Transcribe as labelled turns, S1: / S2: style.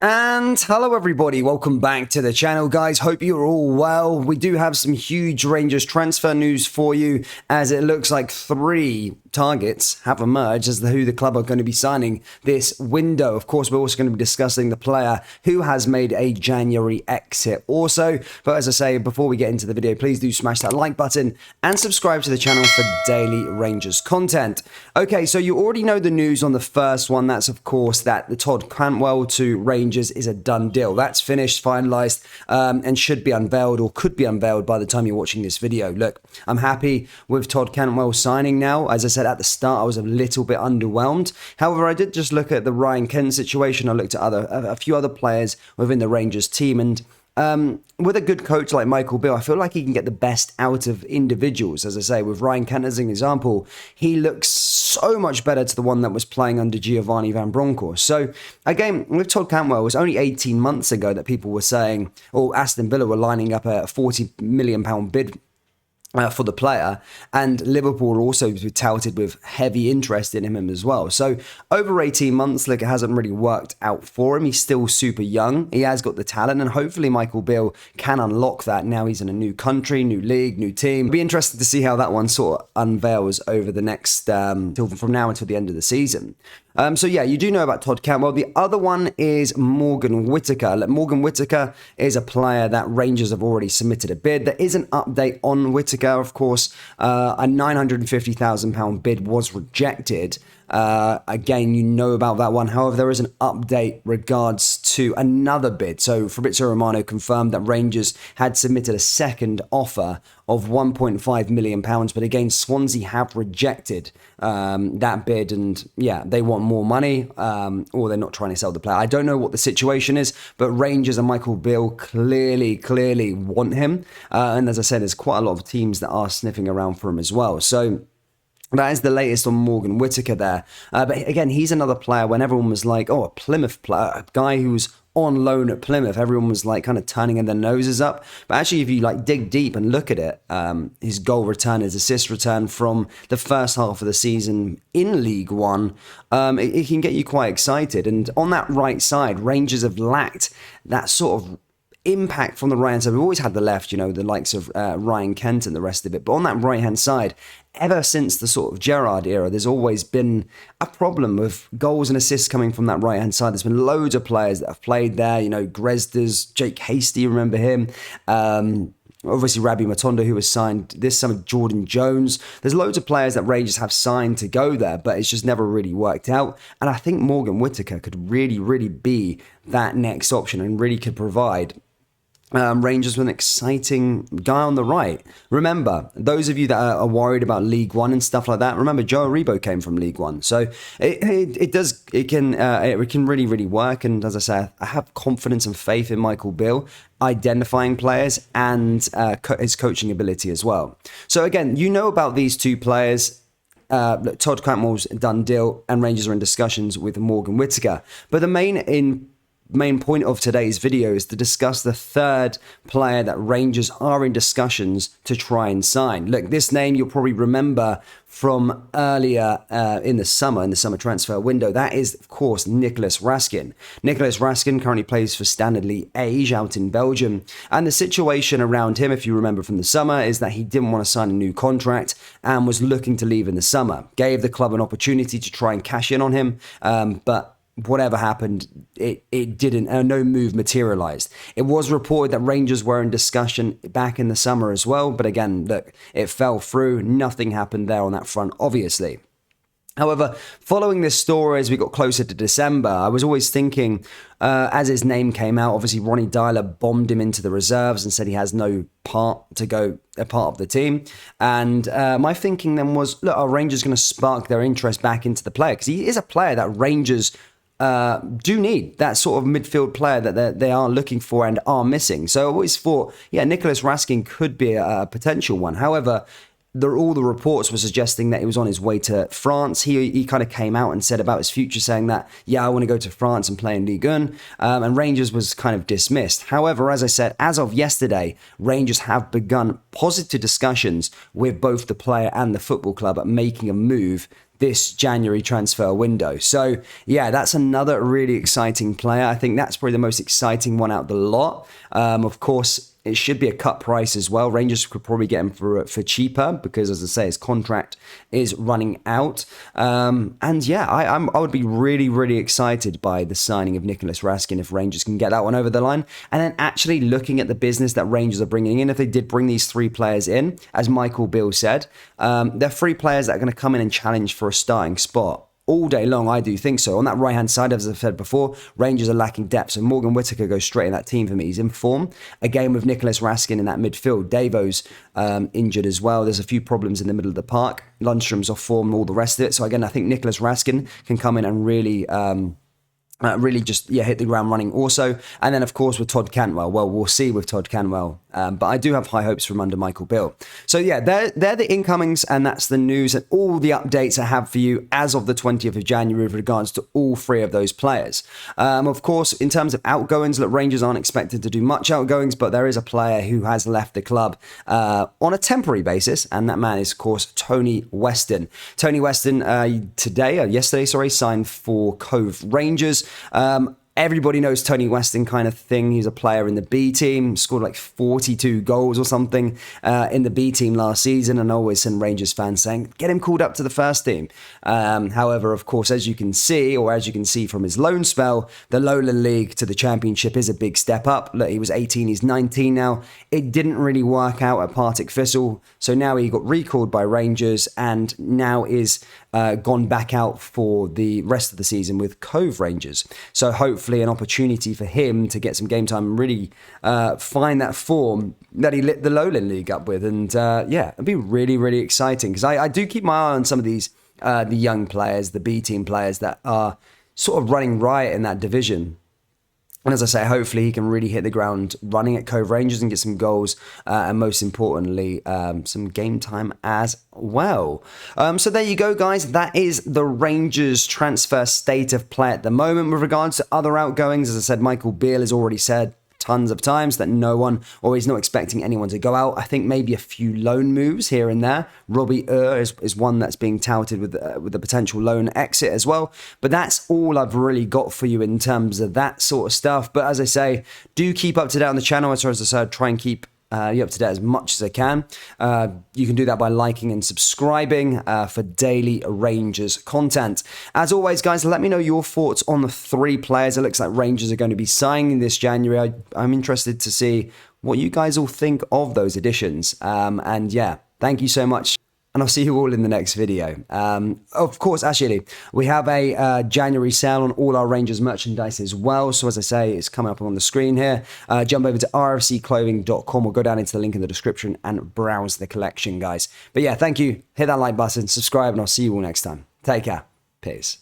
S1: And hello everybody, welcome back to the channel guys, hope you're all well. We do have some huge Rangers transfer news for you, as it looks like 3 targets have emerged as to who the club are going to be signing this window. Of course, we're also going to be discussing the player who has made a January exit also. But as I say, before we get into the video, please do smash that like button and subscribe to the channel for daily Rangers content. Okay, so you already know the news on the first one. That's of course that the Todd Cantwell to Rangers is a done deal. That's finished, finalized, and should be unveiled or could be unveiled by the time you're watching this video. Look, I'm happy with Todd Cantwell signing now. As I said at the start, I was a little bit underwhelmed. However, I did just look at the Ryan Kent situation. I looked at a few other players within the Rangers team, and with a good coach like Michael Beale, I feel like he can get the best out of individuals. As I say, with Ryan Kent as an example, he looks so much better to the one that was playing under Giovanni Van Bronckhorst. So again, with Todd Cantwell, it was only 18 months ago that people were saying, or Aston Villa were lining up a £40 million bid for the player, and Liverpool also touted with heavy interest in him as well. So over 18 months, look, it hasn't really worked out for him. He's still super young. He has got the talent, and hopefully Michael Beale can unlock that. Now he's in a new country, new league, new team. It'll be interesting to see how that one sort of unveils over the next from now until the end of the season. So yeah, you do know about Todd Cantwell. The other one is Morgan Whittaker. Morgan Whittaker is a player that Rangers have already submitted a bid. There is an update on Whittaker, of course. A £950,000 bid was rejected. Again, you know about that one. However, there is an update regards to another bid. So Fabrizio Romano confirmed that Rangers had submitted a second offer of £1.5 million. But again, Swansea have rejected that bid. And yeah, they want more money, or they're not trying to sell the player. I don't know what the situation is, but Rangers and Michael Beale clearly want him. And as I said, there's quite a lot of teams that are sniffing around for him as well. So that is the latest on Morgan Whittaker there. But again, he's another player when everyone was like, oh, a Plymouth player, a guy who's on loan at Plymouth, everyone was like kind of turning their noses up. But actually, if you like dig deep and look at it, his goal return, his assist return from the first half of the season in League One, it can get you quite excited. And on that right side, Rangers have lacked that sort of impact from the right hand side. We've always had the left, you know, the likes of Ryan Kent and the rest of it. But on that right hand side, ever since the sort of Gerrard era, there's always been a problem with goals and assists coming from that right hand side. There's been loads of players that have played there, you know, Grezdas, Jake Hasty, remember him? Obviously, Rabbi Matondo, who was signed this summer, Jordan Jones. There's loads of players that Rangers have signed to go there, but it's just never really worked out. And I think Morgan Whittaker could really be that next option and really could provide Rangers with an exciting guy on the right. Remember, those of you that are worried about League One and stuff like that, remember Joe Aribo came from League One, so it can really work. And as I say, I have confidence and faith in Michael Beale identifying players and his coaching ability as well. So again, you know about these two players. Todd Cantwell's done deal, and Rangers are in discussions with Morgan Whittaker. But the main point of today's video is to discuss the third player that Rangers are in discussions to try and sign. Look, this name you'll probably remember from earlier in the summer transfer window. That is, of course, Nicolas Raskin. Nicolas Raskin currently plays for Standard Liège Age out in Belgium. And the situation around him, if you remember from the summer, is that he didn't want to sign a new contract and was looking to leave in the summer. Gave the club an opportunity to try and cash in on him, but whatever happened, it didn't, no move materialized. It was reported that Rangers were in discussion back in the summer as well, but again, look, it fell through. Nothing happened there on that front, obviously. However, following this story, as we got closer to December, I was always thinking, as his name came out, obviously Ronnie Dyler bombed him into the reserves and said he has no part of the team. And my thinking then was, look, are Rangers going to spark their interest back into the player? Because he is a player that Rangers do need, that sort of midfield player that they are looking for and are missing. So I always thought, yeah, Nicolas Raskin could be a potential one. However, all the reports were suggesting that he was on his way to France. He kind of came out and said about his future, saying that, yeah, I want to go to France and play in Ligue 1. And Rangers was kind of dismissed. However, as I said, as of yesterday, Rangers have begun positive discussions with both the player and the football club at making a move this January transfer window. So yeah, that's another really exciting player. I think that's probably the most exciting one out of the lot. Of course, it should be a cut price as well. Rangers could probably get him for cheaper because, as I say, his contract is running out. And yeah, I would be really, really excited by the signing of Nicholas Raskin if Rangers can get that one over the line. And then actually looking at the business that Rangers are bringing in, if they did bring these 3 players in, as Michael Beale said, they're 3 players that are going to come in and challenge for a starting spot. All day long, I do think so. On that right-hand side, as I've said before, Rangers are lacking depth, so Morgan Whittaker goes straight in that team for me. He's in form. Again, with Nicholas Raskin in that midfield. Davo's injured as well. There's a few problems in the middle of the park. Lundstrom's off form and all the rest of it. So again, I think Nicholas Raskin can come in and really just hit the ground running also. And then, of course, with Todd Cantwell, well, we'll see with Todd Cantwell. But I do have high hopes from under Michael Beale. So yeah, they're the incomings, and that's the news and all the updates I have for you as of the 20th of January with regards to all 3 of those players. Of course, in terms of outgoings, look, Rangers aren't expected to do much outgoings, but there is a player who has left the club on a temporary basis, and that man is, of course, Tony Weston. Tony Weston yesterday, signed for Cove Rangers. Everybody knows Tony Weston kind of thing. He's a player in the B team, scored like 42 goals or something in the B team last season, and I always send Rangers fans saying, get him called up to the first team. However, of course, as you can see from his loan spell, the Lowland League to the Championship is a big step up. Look, he was 18, he's 19 now. It didn't really work out at Partick Thistle, so now he got recalled by Rangers and now is gone back out for the rest of the season with Cove Rangers. So hopefully an opportunity for him to get some game time and really find that form that he lit the Lowland League up with. And it'd be really, really exciting because I do keep my eye on some of these, the young players, the B team players that are sort of running riot in that division. And as I say, hopefully he can really hit the ground running at Cove Rangers and get some goals and most importantly, some game time as well. So there you go, guys. That is the Rangers transfer state of play at the moment. With regards to other outgoings, as I said, Michael Beale has already said tons of times that no one, or he's not expecting anyone to go out. I think maybe a few loan moves here and there. Robbie is one that's being touted with a potential loan exit as well. But that's all I've really got for you in terms of that sort of stuff. But as I say, do keep up to date on the channel. As I said, try and keep you up to date as much as I can. You can do that by liking and subscribing for daily Rangers content. As always, guys, let me know your thoughts on the 3 players. It looks like Rangers are going to be signing this January. I'm interested to see what you guys all think of those additions. And yeah, thank you so much. And I'll see you all in the next video. Of course, actually, we have a January sale on all our Rangers merchandise as well. So as I say, it's coming up on the screen here. Jump over to rfcclothing.com or go down into the link in the description and browse the collection, guys. But yeah, thank you. Hit that like button, subscribe, and I'll see you all next time. Take care. Peace.